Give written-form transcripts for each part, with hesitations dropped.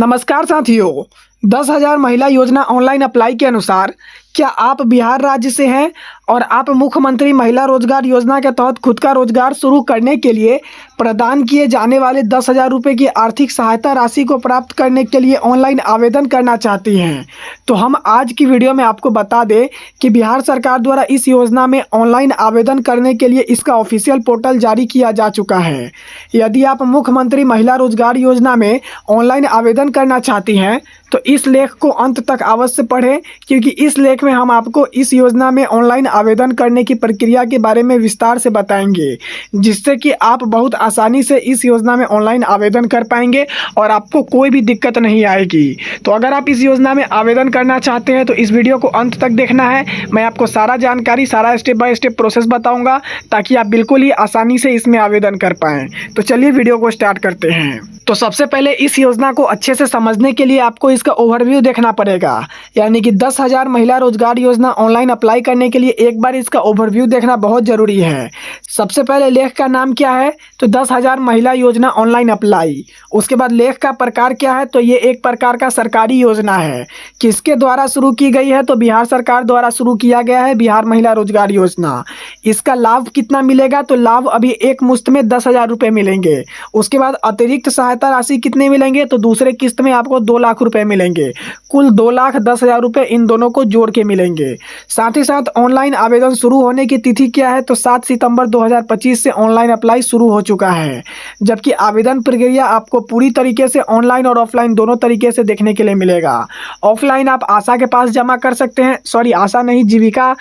नमस्कार साथियों। 10,000 महिला योजना ऑनलाइन अप्लाई के अनुसार क्या आप बिहार राज्य से हैं और आप मुख्यमंत्री महिला रोजगार योजना के तहत खुद का रोजगार शुरू करने के लिए प्रदान किए जाने वाले 10,000 रुपये की आर्थिक सहायता राशि को प्राप्त करने के लिए ऑनलाइन आवेदन करना चाहती हैं? तो हम आज की वीडियो में आपको बता दें कि बिहार सरकार द्वारा इस योजना में ऑनलाइन आवेदन करने के लिए इसका ऑफिशियल पोर्टल जारी किया जा चुका है। यदि आप मुख्यमंत्री महिला रोजगार योजना में ऑनलाइन आवेदन करना चाहती हैं तो इस लेख को अंत तक अवश्य पढ़ें, क्योंकि इस लेख में हम आपको इस योजना में ऑनलाइन आवेदन करने की प्रक्रिया के बारे में विस्तार से बताएंगे, जिससे कि आप बहुत आसानी से इस योजना में ऑनलाइन आवेदन कर पाएंगे और आपको कोई भी दिक्कत नहीं आएगी। तो अगर आप इस योजना में आवेदन करना चाहते हैं तो इस वीडियो को अंत तक देखना है। मैं आपको सारा जानकारी, सारा स्टेप बाय स्टेप प्रोसेस बताऊँगा ताकि आप बिल्कुल ही आसानी से इसमें आवेदन कर पाएँ। तो चलिए वीडियो को स्टार्ट करते हैं। तो सबसे पहले इस योजना को अच्छे से समझने के लिए आपको इसका ओवरव्यू देखना पड़ेगा, यानी कि 10,000 महिला रोजगार योजना ऑनलाइन अप्लाई करने के लिए एक बार इसका ओवरव्यू देखना बहुत ज़रूरी है। सबसे पहले लेख का नाम क्या है, तो 10,000 महिला योजना ऑनलाइन अप्लाई। उसके बाद लेख का प्रकार क्या है, तो ये एक प्रकार का सरकारी योजना है। किसके द्वारा शुरू की गई है, तो बिहार सरकार द्वारा शुरू किया गया है बिहार महिला रोजगार योजना। इसका लाभ कितना मिलेगा, तो लाभ अभी एक मुश्त में 10,000 रुपये मिलेंगे। उसके बाद अतिरिक्त सहायता राशि कितने मिलेंगे, तो दूसरे किस्त में आपको 2 लाख रुपए मिलेंगे। कुल 2,10,000 रुपये इन दोनों को जोड़ के मिलेंगे। साथ ही साथ ऑनलाइन आवेदन शुरू होने की तिथि क्या है, तो 7 सितंबर 2025 से ऑनलाइन अप्लाई शुरू हो चुका है। जबकि आवेदन प्रक्रिया आपको पूरी तरीके से ऑनलाइन और ऑफलाइन दोनों तरीके से देखने के लिए मिलेगा। ऑफलाइन आप आशा के पास जमा कर सकते हैं, आशा नहीं, जीविका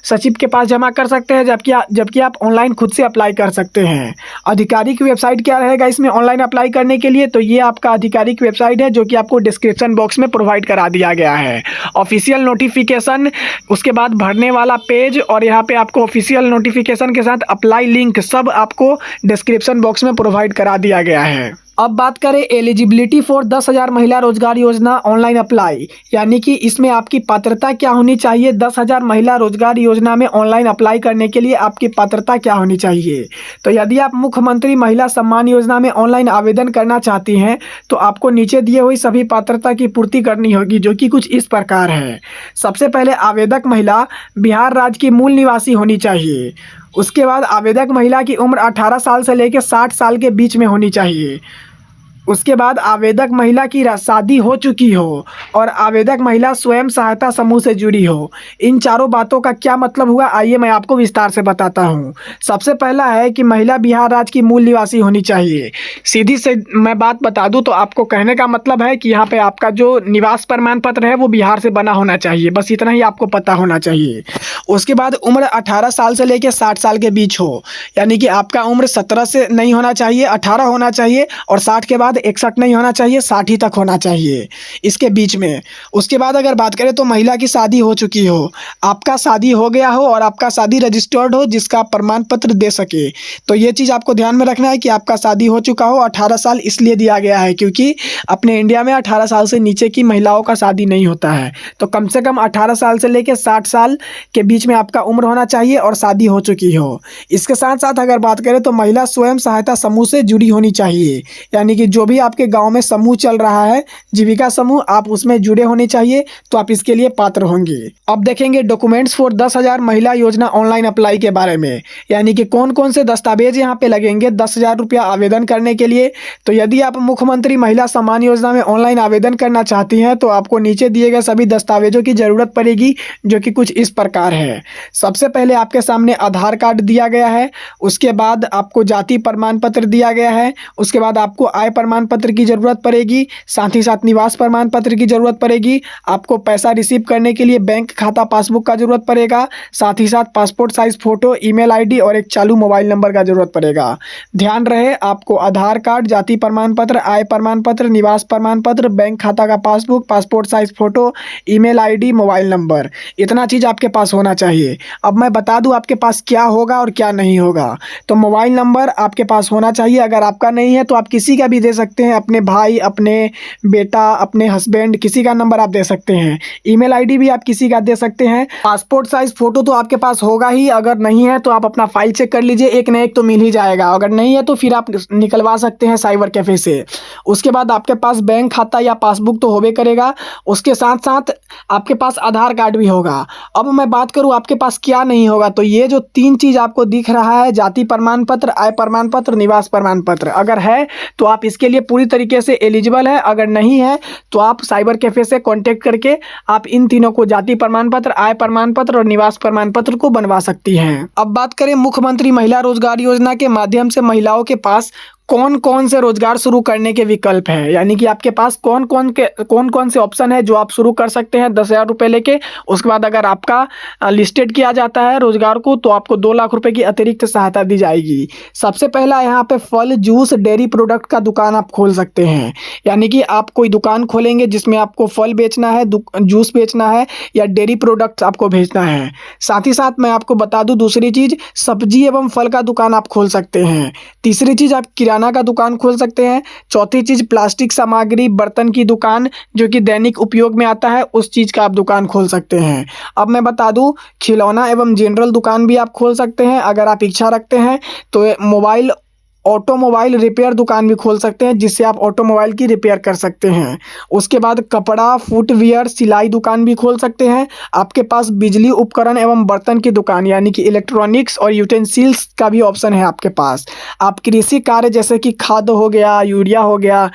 सचिव के पास जमा कर सकते हैं, जबकि आप ऑनलाइन खुद से अप्लाई कर सकते हैं। आधिकारिक वेबसाइट क्या रहेगा इसमें ऑनलाइन अप्लाई करने के लिए, तो ये आपका आधिकारिक वेबसाइट है जो कि आपको डिस्क्रिप्शन बॉक्स में प्रोवाइड करा दिया गया है। ऑफिशियल नोटिफिकेशन, उसके बाद भरने वाला पेज और यहाँ पे आपको ऑफिशियल नोटिफिकेशन के साथ अप्लाई लिंक सब आपको डिस्क्रिप्शन बॉक्स में प्रोवाइड करा दिया गया है। अब बात करें एलिजिबिलिटी फॉर 10,000 महिला रोजगार योजना ऑनलाइन अप्लाई, यानी कि इसमें आपकी पात्रता क्या होनी चाहिए। 10,000 महिला रोजगार योजना में ऑनलाइन अप्लाई करने के लिए आपकी पात्रता क्या होनी चाहिए, तो यदि आप मुख्यमंत्री महिला सम्मान योजना में ऑनलाइन आवेदन करना चाहती हैं तो आपको नीचे दिए हुई सभी पात्रता की पूर्ति करनी होगी, जो कि कुछ इस प्रकार है। सबसे पहले आवेदक महिला बिहार राज्य की मूल निवासी होनी चाहिए। उसके बाद आवेदक महिला की उम्र 18 साल से लेकर 60 साल के बीच में होनी चाहिए। उसके बाद आवेदक महिला की शादी हो चुकी हो और आवेदक महिला स्वयं सहायता समूह से जुड़ी हो। इन चारों बातों का क्या मतलब हुआ, आइए मैं आपको विस्तार से बताता हूँ। सबसे पहला है कि महिला बिहार राज्य की मूल निवासी होनी चाहिए। सीधी से मैं बात बता दूँ तो आपको कहने का मतलब है कि यहाँ पे आपका जो निवास प्रमाण पत्र है वो बिहार से बना होना चाहिए, बस इतना ही आपको पता होना चाहिए। उसके बाद उम्र 18 साल से लेकर 60 साल के बीच हो, यानी कि आपका उम्र 17 से नहीं होना चाहिए, 18 होना चाहिए और 60 के बाद 61 नहीं होना चाहिए, 60 ही तक होना चाहिए इसके बीच में। उसके बाद अगर बात करें तो महिला की शादी हो चुकी हो, आपका शादी हो गया हो और आपका शादी रजिस्टर्ड हो जिसका प्रमाण पत्र दे सके, तो ये चीज़ आपको ध्यान में रखना है कि आपका शादी हो चुका हो। 18 साल इसलिए दिया गया है क्योंकि अपने इंडिया में 18 साल से नीचे की महिलाओं का शादी नहीं होता है, तो कम से कम 18 साल से लेकर 60 साल के बीच में आपका उम्र होना चाहिए और शादी हो चुकी हो। इसके साथ साथ अगर बात करें तो महिला स्वयं सहायता समूह से जुड़ी होनी चाहिए, यानी कि जो भी आपके गांव में समूह चल रहा है, जीविका समूह, आप उसमें जुड़े होने चाहिए, तो आप इसके लिए पात्र होंगे। अब देखेंगे डॉक्यूमेंट्स फॉर 10,000 महिला योजना ऑनलाइन अप्लाई के बारे में, यानी कि कौन कौन से दस्तावेज यहाँ पे लगेंगे 10,000 रुपया आवेदन करने के लिए। तो यदि आप मुख्यमंत्री महिला सम्मान योजना में ऑनलाइन आवेदन करना चाहती हैं तो आपको नीचे दिए गए सभी दस्तावेजों की जरूरत पड़ेगी, जो कि कुछ इस प्रकार है। सबसे पहले आपके सामने आधार कार्ड दिया गया है, उसके बाद आपको जाति प्रमाण पत्र दिया गया है, उसके बाद आपको आय प्रमाण पत्र की ज़रूरत पड़ेगी, साथ ही साथ निवास प्रमाण पत्र की ज़रूरत पड़ेगी। आपको पैसा रिसीव करने के लिए बैंक खाता पासबुक का ज़रूरत पड़ेगा, साथ ही साथ passport size photo, email ID और एक चालू मोबाइल नंबर का ज़रूरत पड़ेगा। ध्यान रहे, आपको आधार कार्ड, जाति प्रमाण पत्र, आय प्रमाण पत्र, निवास प्रमाण पत्र, बैंक खाता का passbook, passport size photo, email ID, mobile number, इतना चीज़ आपके पास होना चाहिए। अब मैं बता दूँ आपके पास क्या होगा और क्या नहीं होगा। तो मोबाइल नंबर आपके पास होना चाहिए, अगर आपका नहीं है तो आप किसी का भी दे सकते हैं, अपने भाई, अपने बेटा, अपने हस्बैंड, किसी का नंबर आप दे सकते हैं। ईमेल आईडी भी आप किसी का दे सकते हैं। पासपोर्ट साइज फ़ोटो तो आपके पास होगा ही, अगर नहीं है तो आप अपना फाइल चेक कर लीजिए, एक ना एक तो मिल ही जाएगा। अगर नहीं है तो फिर आप निकलवा सकते हैं साइबर कैफ़े से। उसके बाद आपके पास बैंक खाता या पासबुक तो होबे करेगा, उसके साथ साथ आपके पास आधार कार्ड भी होगा। अब मैं बात करूँ आपके पास क्या नहीं होगा, तो ये जो 3 चीज़ आपको दिख रहा है, जाति प्रमाण पत्र, आय प्रमाण पत्र, निवास प्रमाण पत्र, अगर है तो आप इसके लिए पूरी तरीके से एलिजिबल है। अगर नहीं है तो आप साइबर कैफ़े से कॉन्टैक्ट करके आप इन तीनों को, जाति प्रमाण पत्र, आय प्रमाण पत्र और निवास प्रमाण पत्र को बनवा सकती हैं। अब बात करें मुख्यमंत्री महिला रोजगार योजना के माध्यम से महिलाओं के पास कौन कौन से रोजगार शुरू करने के विकल्प हैं, यानी कि आपके पास कौन कौन से ऑप्शन है जो आप शुरू कर सकते हैं 10,000 रुपये लेके। उसके बाद अगर आपका लिस्टेड किया जाता है रोजगार को तो आपको 2 लाख रुपए की अतिरिक्त सहायता दी जाएगी। सबसे पहला यहाँ पे फल, जूस, डेयरी प्रोडक्ट का दुकान आप खोल सकते हैं, यानी कि आप कोई दुकान खोलेंगे जिसमें आपको फल बेचना है, जूस बेचना है या डेयरी प्रोडक्ट्स आपको भेजना है। साथ ही साथ मैं आपको बता दूं दूसरी चीज़, सब्जी एवं फल का दुकान आप खोल सकते हैं। तीसरी चीज़, आप किराना का दुकान खोल सकते हैं। चौथी चीज़, प्लास्टिक सामग्री, बर्तन की दुकान जो कि दैनिक उपयोग में आता है, उस चीज़ का आप दुकान खोल सकते हैं। अब मैं बता दूं, खिलौना एवं जनरल दुकान भी आप खोल सकते हैं। अगर आप इच्छा रखते हैं तो ऑटोमोबाइल रिपेयर दुकान भी खोल सकते हैं, जिससे आप ऑटोमोबाइल की रिपेयर कर सकते हैं। उसके बाद कपड़ा, फुटवियर, सिलाई दुकान भी खोल सकते हैं। आपके पास बिजली उपकरण एवं बर्तन की दुकान, यानी कि इलेक्ट्रॉनिक्स और यूटेंसिल्स का भी ऑप्शन है आपके पास। आप कृषि कार्य जैसे कि खाद हो गया, यूरिया हो गया,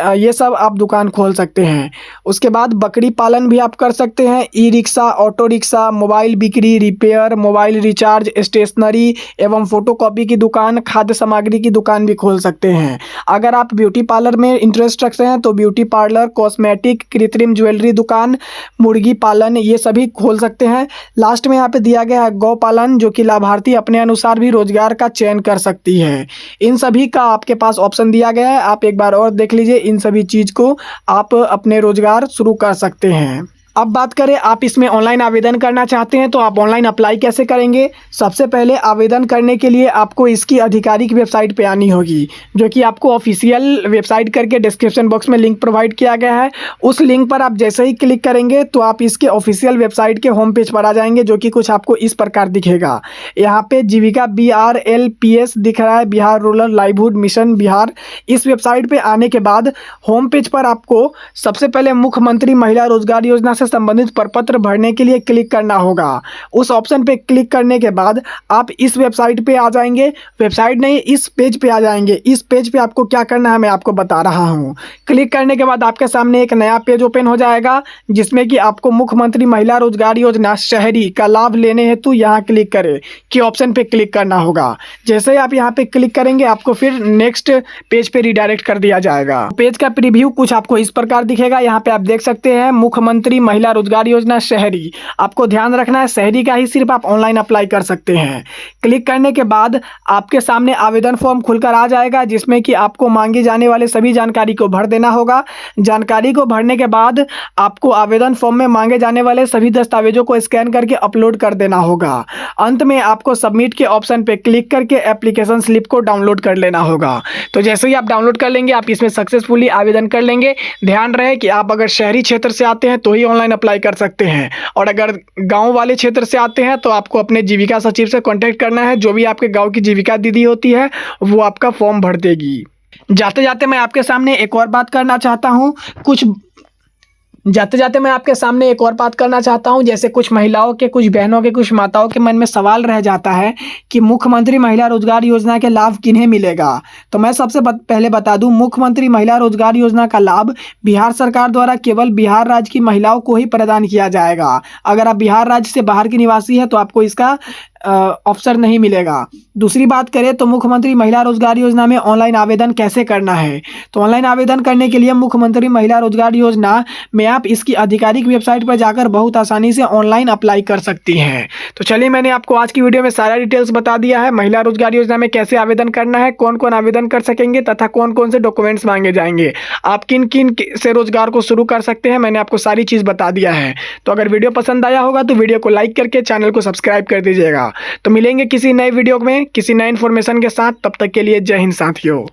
ये सब आप दुकान खोल सकते हैं। उसके बाद बकरी पालन भी आप कर सकते हैं। E rickshaw, auto rickshaw, mobile बिक्री, रिपेयर, मोबाइल रिचार्ज, स्टेशनरी एवं फोटोकॉपी की दुकान, खाद्य सामग्री की दुकान भी खोल सकते हैं। अगर आप ब्यूटी पार्लर में इंटरेस्ट रखते हैं तो ब्यूटी पार्लर, कॉस्मेटिक, कृत्रिम ज्वेलरी दुकान, मुर्गी पालन, ये सभी खोल सकते हैं। लास्ट में यहाँ पे दिया गया है गौ पालन, जो कि लाभार्थी अपने अनुसार भी रोजगार का चयन कर सकती है। इन सभी का आपके पास ऑप्शन दिया गया है, आप एक बार और देख लीजिए। इन सभी चीज़ को आप अपने रोजगार शुरू कर सकते हैं। अब बात करें, आप इसमें ऑनलाइन आवेदन करना चाहते हैं तो आप ऑनलाइन अप्लाई कैसे करेंगे। सबसे पहले आवेदन करने के लिए आपको इसकी आधिकारिक वेबसाइट पे आनी होगी, जो कि आपको ऑफिशियल वेबसाइट करके डिस्क्रिप्शन बॉक्स में लिंक प्रोवाइड किया गया है। उस लिंक पर आप जैसे ही क्लिक करेंगे तो आप इसके ऑफिशियल वेबसाइट के होम पेज पर आ जाएंगे, जो कि कुछ आपको इस प्रकार दिखेगा। यहाँ पे जीविका BRLPS दिख रहा है, Bihar rural livelihood mission Bihar. इस वेबसाइट पर आने के बाद होम पेज पर आपको सबसे पहले मुख्यमंत्री महिला रोजगार योजना से संबंधित प्रपत्र भरने के लिए क्लिक करना होगा। उस ऑप्शन पे क्लिक करने के बाद आप इस वेबसाइट पे आ जाएंगे, वेबसाइट नहीं, इस पेज पे आ जाएंगे। इस पेज पे आपको क्या करना है मैं आपको बता रहा हूँ। क्लिक करने के बाद आपके सामने एक नया पेज ओपन हो जाएगा, जिसमें कि आपको मुख्यमंत्री महिला रोजगार योजना शहरी का लाभ लेने हेतु यहाँ क्लिक करें कि ऑप्शन पे क्लिक करना होगा। जैसे ही आप यहाँ पे क्लिक करेंगे आपको फिर नेक्स्ट पेज पे रिडायरेक्ट कर दिया जाएगा। पेज का प्रीव्यू कुछ आपको इस प्रकार दिखेगा। यहाँ पे आप देख सकते हैं मुख्यमंत्री महिला रोजगार योजना शहरी। आपको ध्यान रखना है शहरी का ही सिर्फ आप ऑनलाइन अप्लाई कर सकते हैं। क्लिक करने के बाद आपके सामने आवेदन फॉर्म खुलकर आ जाएगा, जिसमें कि आपको मांगे जाने वाले सभी जानकारी को भर देना होगा। जानकारी को भरने के बाद आपको आवेदन फॉर्म में मांगे जाने वाले सभी दस्तावेजों को स्कैन करके अपलोड कर देना होगा। अंत में आपको सबमिट के ऑप्शन पे क्लिक करके एप्लीकेशन स्लिप को डाउनलोड कर लेना होगा। तो जैसे ही आप डाउनलोड कर लेंगे आप इसमें सक्सेसफुली आवेदन कर लेंगे। ध्यान रहे कि आप अगर शहरी क्षेत्र से आते हैं तो ही ऑनलाइन अप्लाई कर सकते हैं, और अगर गांव वाले क्षेत्र से आते हैं तो आपको अपने जीविका सचिव से कांटेक्ट करना है। जो भी आपके गांव की जीविका दीदी होती है वो आपका फॉर्म भर देगी। जाते जाते मैं आपके सामने एक और बात करना चाहता हूँ। जैसे कुछ महिलाओं के, कुछ बहनों के, कुछ माताओं के मन में सवाल रह जाता है कि मुख्यमंत्री महिला रोजगार योजना के लाभ किन्हें मिलेगा। तो मैं सबसे पहले बता दूं, मुख्यमंत्री महिला रोजगार योजना का लाभ बिहार सरकार द्वारा केवल बिहार राज्य की महिलाओं को ही प्रदान किया जाएगा। अगर आप बिहार राज्य से बाहर की निवासी है तो आपको इसका अवसर नहीं मिलेगा। दूसरी बात करें तो मुख्यमंत्री महिला रोजगार योजना में ऑनलाइन आवेदन कैसे करना है। तो ऑनलाइन आवेदन करने के लिए मुख्यमंत्री महिला रोजगार योजना में आप इसकी आधिकारिक वेबसाइट पर जाकर बहुत आसानी से ऑनलाइन अप्लाई कर सकती हैं। तो चलिए, मैंने आपको आज की वीडियो में सारा डिटेल्स बता दिया है। महिला रोजगार योजना में कैसे आवेदन करना है, कौन कौन आवेदन कर सकेंगे तथा कौन कौन से डॉक्यूमेंट्स मांगे जाएंगे, आप किन किन से रोजगार को शुरू कर सकते हैं, मैंने आपको सारी चीज़ बता दिया है। तो अगर वीडियो पसंद आया होगा तो वीडियो को लाइक करके चैनल को सब्सक्राइब कर दीजिएगा। तो मिलेंगे किसी नए वीडियो में किसी नए इन्फॉर्मेशन के साथ। तब तक के लिए जय हिंद साथियों।